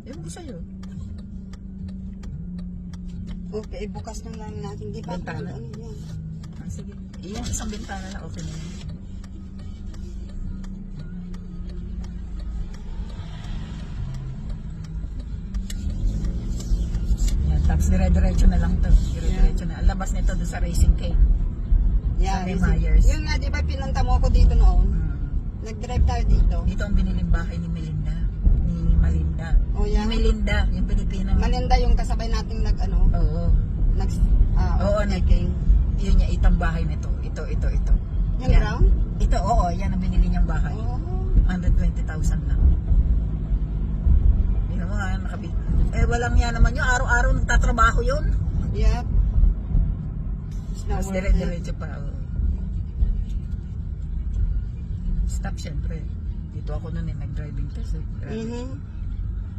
Ewan ko sa'yo. Okay, bukas na lang natin. Di ba? Bintana. Ano yan? Ah, sige. Yung isang bintana na okay na yun. Yan, tapos dire-diretso na lang to. Dire-diretso na. Ang labas nito doon sa Racing Cake. Yeah, Sa May Myers. Yun nga, di ba pinunta mo ako dito noon? Nag-drive tayo dito. Dito ang biniling bahay ni Melinda. Ni Malinda. Oh, yeah. Ni Melinda, yung Pilipina. Malinda yung kasabay nating nag-ano, Oo. Oo, hiking. Yun niya, itong bahay nito. Ito. Yung Yan. brown? Ito, oo. Yan ang binili niyang bahay. Oh. 120,000 lang. Hindi naman nga nakabit. Walang yan naman yun. Araw-araw nagtatrabaho yun. Yep. It's not Tapos worth it. dire-diretso pa. Oo. Stop syempre. Dito ako nun nag-driving test. Mhm.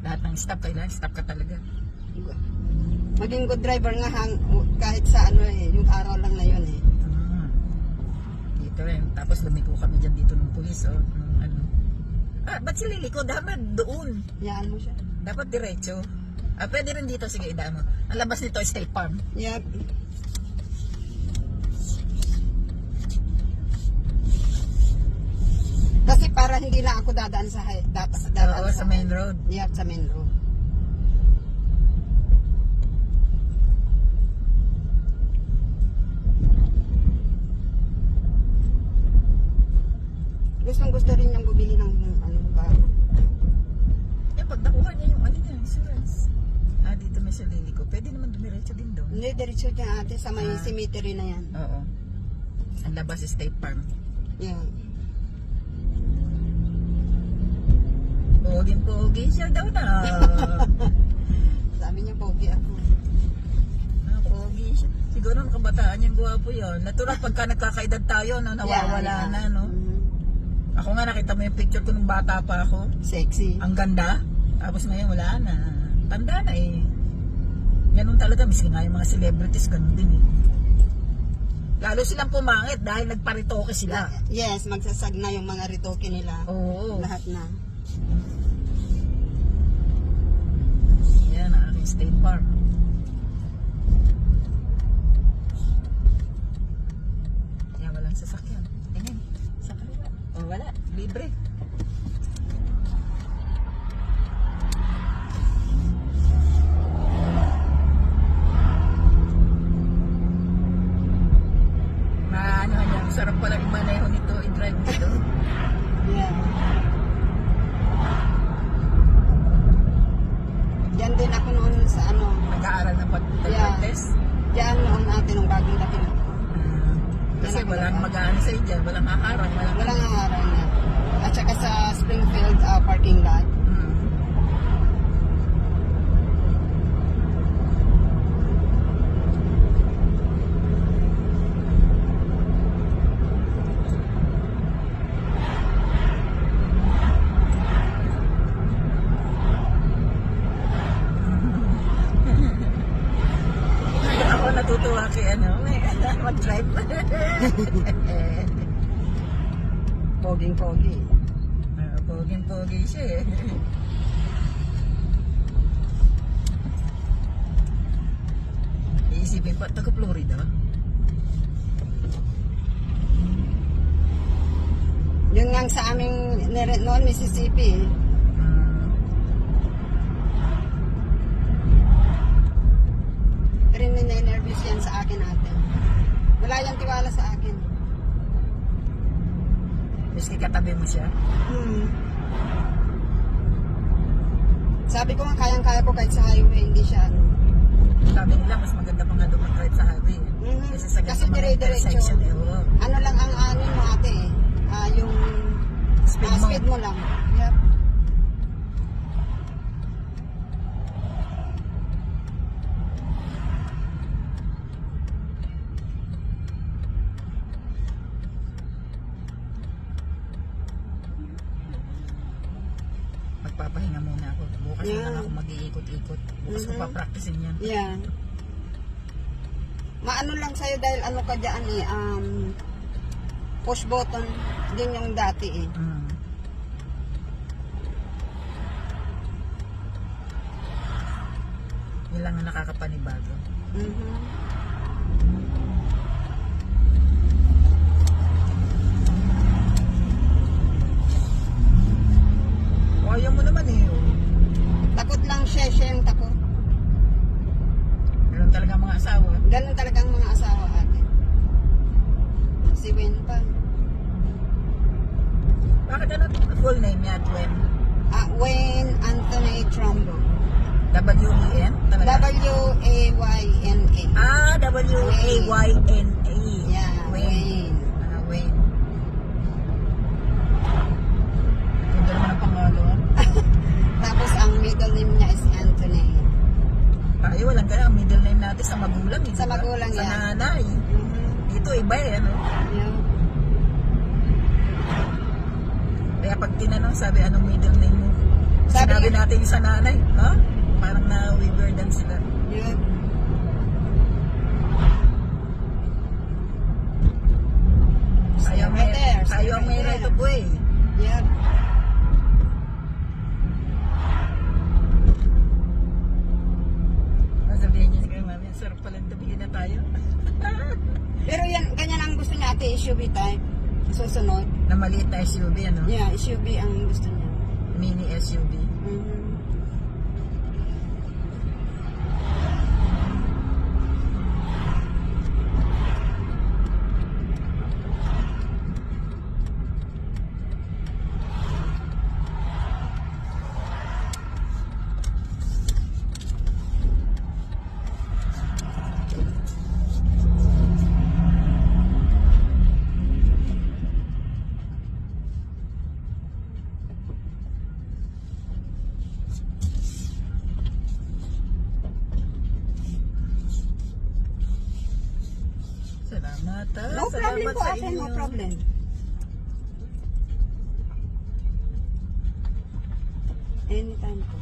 Lahat ng stop, kailangan stop ka talaga. Maging good driver nga kahit sa ano yung araw lang na yun eh. Dito rin. Tapos lumiko kami dyan dito ng pulis. Nung ano. Ba't si liliko? Dapat doon. Yaan mo siya. Dapat diretso. Pwede rin dito. Sige, idaan mo. Ang labas nito is State Farm. Yep. Kasi para hindi na ako dadaan sa Oo, sa main road. Yep, sa main road. Gustong gusto rin niyang bumili ng ano bago. Pag nakuha niya yung ano niya, insurance. Dito may salili ko. Pwede naman dumiretso din doon. Hindi, diretso niya ate sa may cemetery na yan. Oo. Ang labas is State Farm. Yeah. Poging-pogi siya daw na. Sabi niya, pogi ako. Pogi siya. Siguro nung kabataan yung gwapo yun. Natural pagka nagkakaedad tayo, no, nawawala na, no. Ako nga nakita mo yung picture ko nung bata pa ako. Sexy. Ang ganda. Tapos ngayon wala na. Tanda na eh. Ganun talaga. Miski nga yung mga celebrities, ganun din eh. Lalo silang pumangit dahil nagparitoke sila. Yes, magsasag na yung mga ritoke nila. Oo. Lahat na. Yan ang aking State Farm. Yan, walang sasakyan. Tingin. Sa kaliwa. Wala. Libre. Sarap pala i-maneho nito, i-drive nito. Yeah. Yan din ako noon sa ano. Nag-aaral ng pag-test? Yan noon natin nung bagong dating ako. Kasi walang mag-aano sa'yo dyan, walang haharang. Walang haharang na. At saka sa Springfield parking lot. Natutuwa kay ano, mag-drive. Poging-pogi. Poging-pogi siya eh. Iisipin pa, taga Florida. Yun nga sa aming noon, Mississippi. Rin nervous yan sa akin ate. Wala yung tiwala sa akin. Miski katabi mo siya? Sabi ko nga kayang-kaya ko kahit sa highway, hindi siya ano. Sabi nila mas maganda pa nga mag-drive sa highway. Kasi sa Kasi dire-diretso. Ano lang ang ano mo ate eh. Yung speed mo lang. Yep. Magpapahinga muna ako. Bukas na lang ako mag-iikot-ikot. Bukas ko pa-practicein yan. Yeah. Maano lang sa'yo dahil ano ka dyan eh. Push button din yung dati eh. Yun lang ang nakakapanibago. Mhm. O, ayaw mo naman eh. Takot lang siya yung takot. Ganun talaga ang mga asawa. Ganun talaga ang mga asawa ate. Si Wen pa. Bakit ano full name niya, Gwen? Wayne Anthony Trumbo. W-E-N? Talaga? W-A-Y-N-A. W-A-Y-N-A. Yeah, Wayne. Wayne. Ganda naman ang pangalan. Tapos ang middle name niya is Anthony. Tayo, walang ganun. Ang middle name natin sa magulang. Sa diba? magulang, Sa yan. nanay. Mhm. Dito iba eh, ano? Yeah. Kaya pag tinanong, sabi, anong middle name mo? Sabi Sinabi nga- natin sa nanay, ha? Parang na-weirdan sila. Yeah. Sayang Right there. Sayang may Right right there. of way. Yeah. Sabihin niya kay mami, sarap pala tabihin na tayo. Pero yan, ganyan ang gusto niya ate, SUV type. Susunod. Na maliit na SUV, ano? Yeah, SUV ang gusto niya. Mini SUV. Mhm. Salamat, ha? No problem Salamat po sa ate, inyo. no problem. Anytime po.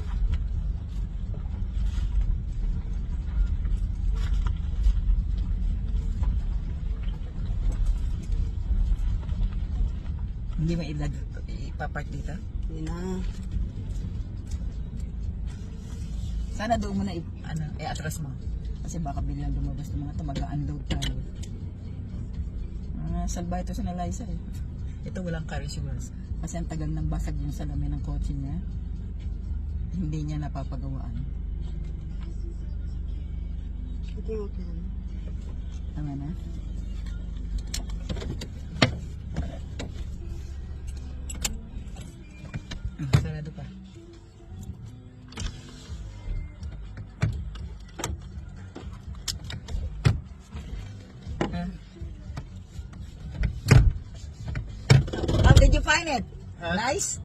Hindi mo ipapark dito? Yun na. Sana doon mo na atras mo. Kasi baka biglang lumabas ng mga ito, mag-unload tayo. Salba ito sa Nalaysa eh. Ito walang car insurance. Kasi ang tagal ng basag yung salamin ng kotse niya. Hindi niya napapagawaan. Ito yung okay lang. Tama na? Sarado pa. How did you find it? Nice?